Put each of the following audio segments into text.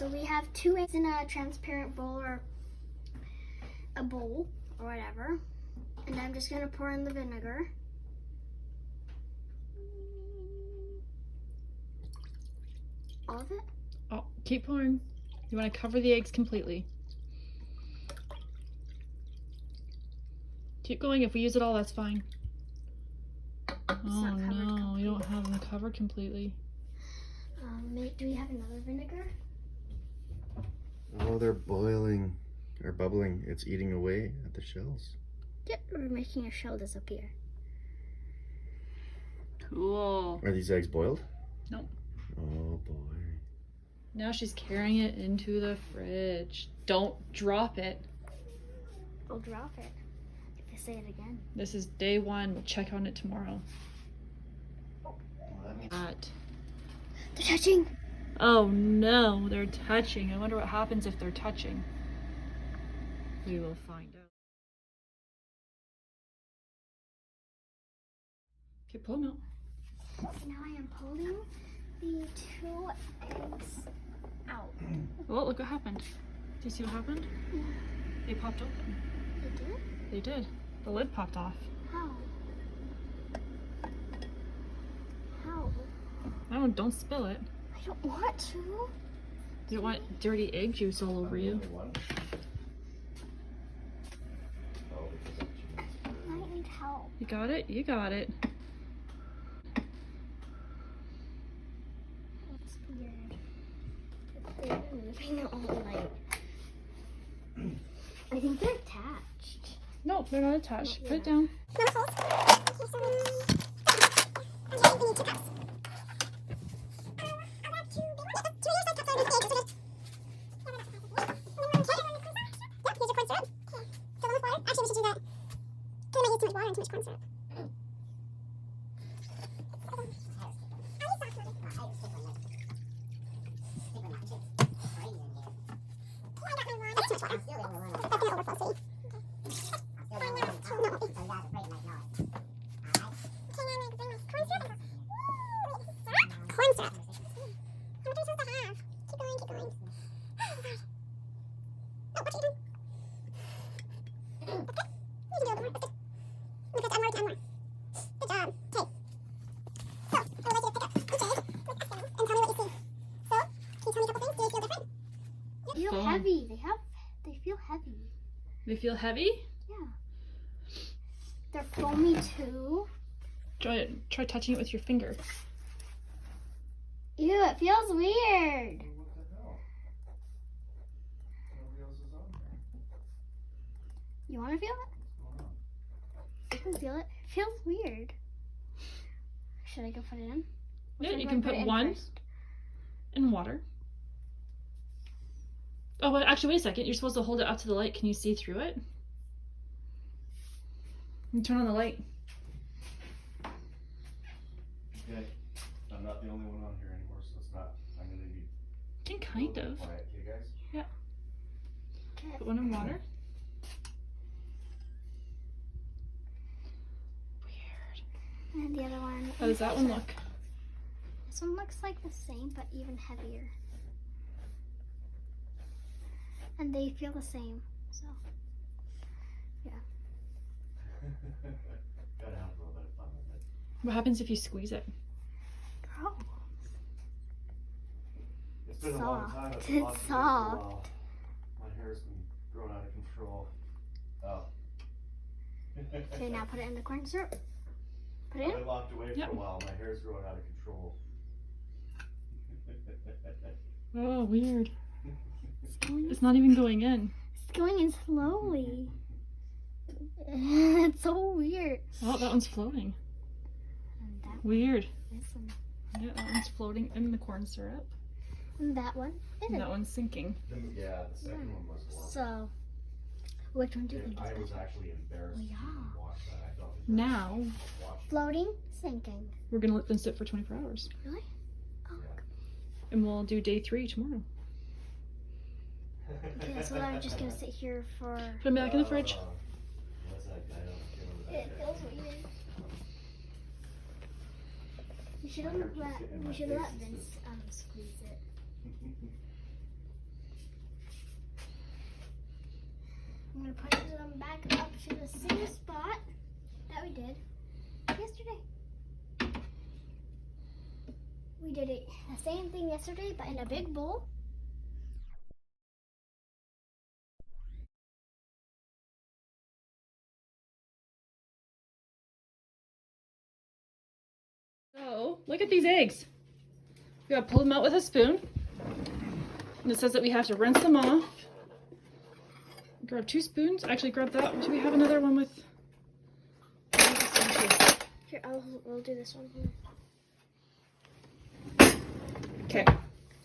So we have 2 eggs in a transparent bowl or a bowl or whatever. And I'm just gonna pour in the vinegar. All of it? Oh, keep pouring. You want to cover the eggs completely. Keep going. If we use it all, that's fine. Oh not covered no, you don't have them covered completely. Do we have another vinegar? Oh, they're boiling or bubbling. It's eating away at the shells. Yep, we're making a shell disappear. Cool. Are these eggs boiled? Nope. Oh boy. Now she's carrying it into the fridge. Don't drop it. I'll drop it if I say it again. This is day 1. We'll check on it tomorrow. That. They're touching. Oh no, they're touching. I wonder what happens if they're touching. We will find out. Okay, pull them out. Now I am pulling the 2 eggs out. Oh, look what happened. Do you see what happened? Yeah. They popped open. They did? They did. The lid popped off. How? How? Oh, don't spill it. I don't want to. You don't want dirty egg juice all over you. I might need help. You got it? You got it. It's weird. They've been moving all night. I think they're attached. No, they're not attached. Put it down. Corn syrup. How much are you supposed to have? Keep going, keep going. Oh, what are you doing? Okay. You can do it more. That's good. Look at that, more. Good job. Okay. So, I would like you to pick up each egg with a spoon and tell me what you see. So, can you tell me a couple things? Do they feel different? They feel Phone. heavy. They feel heavy. They feel heavy? Yeah. They're foamy too. Try touching it with your finger. Ew, it feels weird. What the hell? Nobody else is on there. You want to feel it? You can feel it. It feels weird. Should I go put it in? Or Yeah, should I you go can put put it in one first? in water. Oh, well, actually, wait a second. You're supposed to hold it up to the light. Can you see through it? You turn on the light. Okay. I'm not the only one on here anymore, so it's not. I'm gonna be. You can kind of. Quiet, okay, guys? Put one in water. Weird. And the other one. How does that one look? This one looks like the same, but even heavier. And they feel the same. So, Gotta have a little bit of fun with it. What happens if you squeeze it? gross. It's been a long Soft. time. I've It's been lost in it for a soft. while. My hair's been growing out of control. Oh. Okay, now put it in the corn syrup. Put it I in. locked away Yep. for a while. My hair's growing out of control. Oh, weird. It's going, It's not even going in. it's going in slowly. It's so weird. Oh, that one's floating. And that Weird. one. Yeah, that one's floating in the corn syrup. And that one And isn't. that one's sinking. Yeah, the second one was one. So, which one do you think is I was better? actually embarrassed Oh, yeah. to watch that. I felt Now, watching. Floating, sinking. we're going to let them sit for 24 hours. Really? Oh, And we'll do day 3 tomorrow. okay. So I'm just gonna sit here for. Put them back in the fridge. What's that? I don't remember that It guy. feels weird. We should let Vince squeeze it. back up to the same spot that we did yesterday. We did it the same thing yesterday, but in a big bowl. So, look at these eggs. We gotta pull them out with a spoon. And it says that we have to rinse them off. Grab 2 spoons. Actually, grab that. Do we have another one with... Here, we'll do this one. Okay.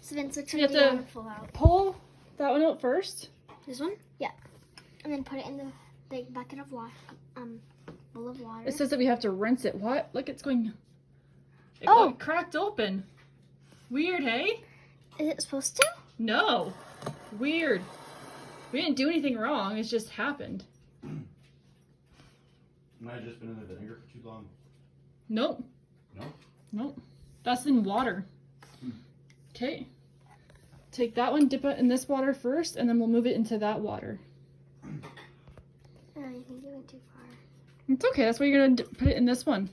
So then switch You have the to full out. pull that one out first. This one? Yeah. And then put it in the big bucket of water, bowl of water. It says that we have to rinse it. What? Look, it's going... It Oh! got cracked open. Weird, hey? Is it supposed to? No. Weird. We didn't do anything wrong. It just happened. Might have just been in the vinegar for too long. Nope. No? Nope. That's in water. Okay. Take that one, dip it in this water first, and then we'll move it into that water. Oh, you think you went too far. It's okay. That's why you're going to put it in this one.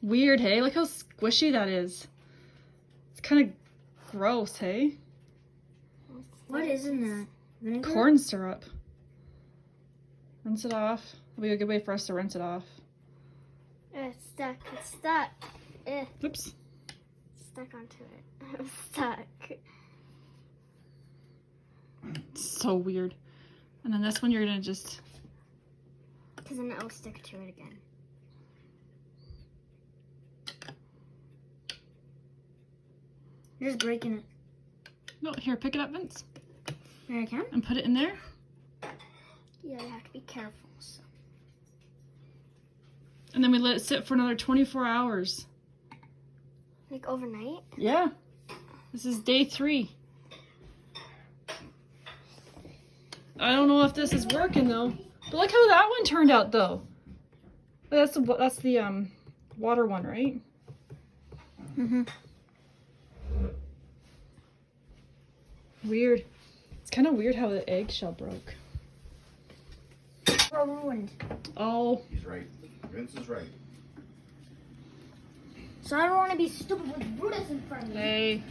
Weird, hey? Look how squishy that is. It's kind of gross, hey? What is in that? Vinegar? Corn syrup. Rinse it off. That'll be a good way for us to rinse it off. It's stuck. It's stuck. Oops. Stuck onto it. I'm stuck. It's so weird. And then this one you're going to just... Because then it'll stick to it again. You're just breaking it. No, here, pick it up, Vince. Here I can? And put it in there. Yeah, you have to be careful. So. And then we let it sit for another 24 hours. Like overnight? Yeah. This is day 3. I don't know if this is working though. But look how that one turned out though. That's the water one, right? Mm-hmm. Weird. It's kind of weird how the eggshell broke. We're ruined. Oh, He's right. Vince is right. So I don't want to be stupid with Brutus in front of me. hey.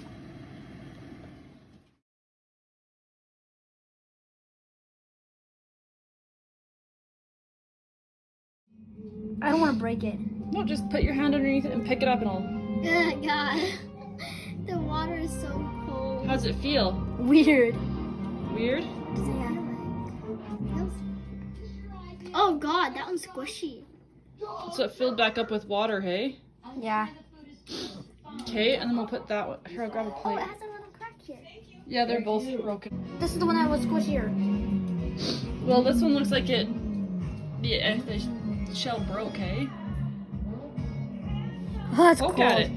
I don't want to break it. No, just put your hand underneath it and pick it up and all. Oh, God. The water is so cold. How's it feel? Weird. Weird? Does it have Oh, God. That one's squishy. So it filled back up with water, hey? Yeah. Okay, and then we'll put that one. Here, I'll grab a Oh, plate. it has a little crack here. Yeah, they're both broken. This is the one that was squishier. Well, this one looks like it. Yeah, the shell broke, hey? Oh, that's Poke cool. at it.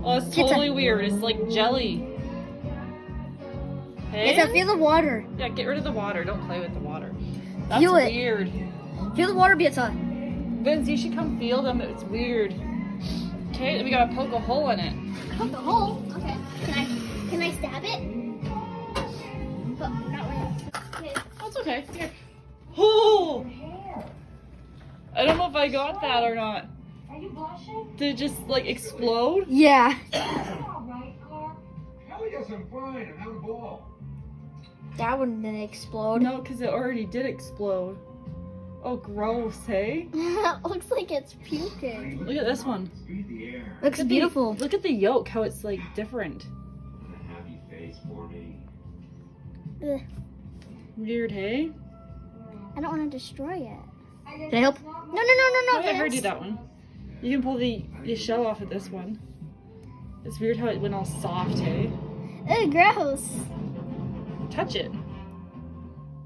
Oh, it's totally weird. It's like jelly. Hey? Yes, I feel the water. Yeah, get rid of the water. Don't play with the water. That's Feel it. weird. Feel the water, Bieta. Vince, you should come feel them. It's weird. Okay, then we gotta poke a hole in it. Poke the hole. Okay. Can I stab it? But not really. Okay. That's okay. Here. Oh! I don't know if I got that or not. Are you blushing? Did it just like explode? Yeah. All right, Clark. Hell yes, I'm fine. I'm having a ball. That one didn't explode. No, because it already did explode. Oh, gross, hey? Looks like it's puking. Look at this one. Breathe the air. Looks Look at beautiful. Look at the yolk, how it's like different. With a happy face for me. Ugh. Weird, hey? I don't want to destroy it. Can I help? No. Oh, yeah, I heard you that one. You can pull the shell off of this one. It's weird how it went all soft, hey? Ugh, gross. Touch it.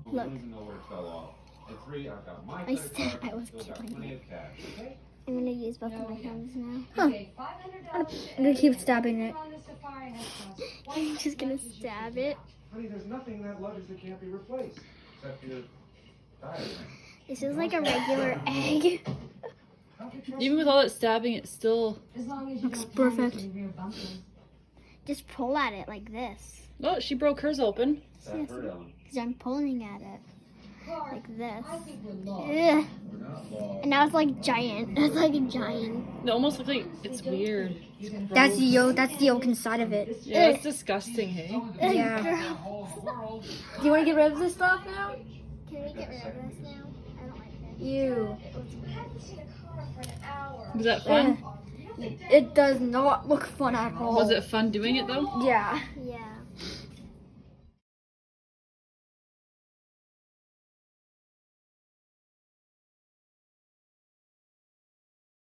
Look. Doesn't know where it fell off. At 3, I've got my I credit said card, I was still got killing plenty it. of cash, okay? I'm gonna use both of my hands now. You paid $500 I'm gonna keep stabbing it. on the Safari necklace. I'm just gonna stab it. Honey, there's nothing in that luggage that can't be replaced. Except your diet. This is like a regular egg. Even with all that stabbing, it still... As long as you Looks don't tell me perfect. any real bumpers. Just pull at it like this. Oh, she broke hers open. That hurt Ellen. Because I'm pulling at it. Clark, like this. I think we're lost. Ugh. We're not lost. And now it's like giant. It's like a giant. It almost looks like it's weird. That's the yolk. That's the yolk inside of it. Yeah, it's disgusting, hey? Yeah. Do you want to get rid of this stuff now? Can we get rid of this now? I don't like it. Ew. I haven't seen a car for an hour. Was that fun? It does not look fun at all. Was it fun doing it though? Yeah. Yeah.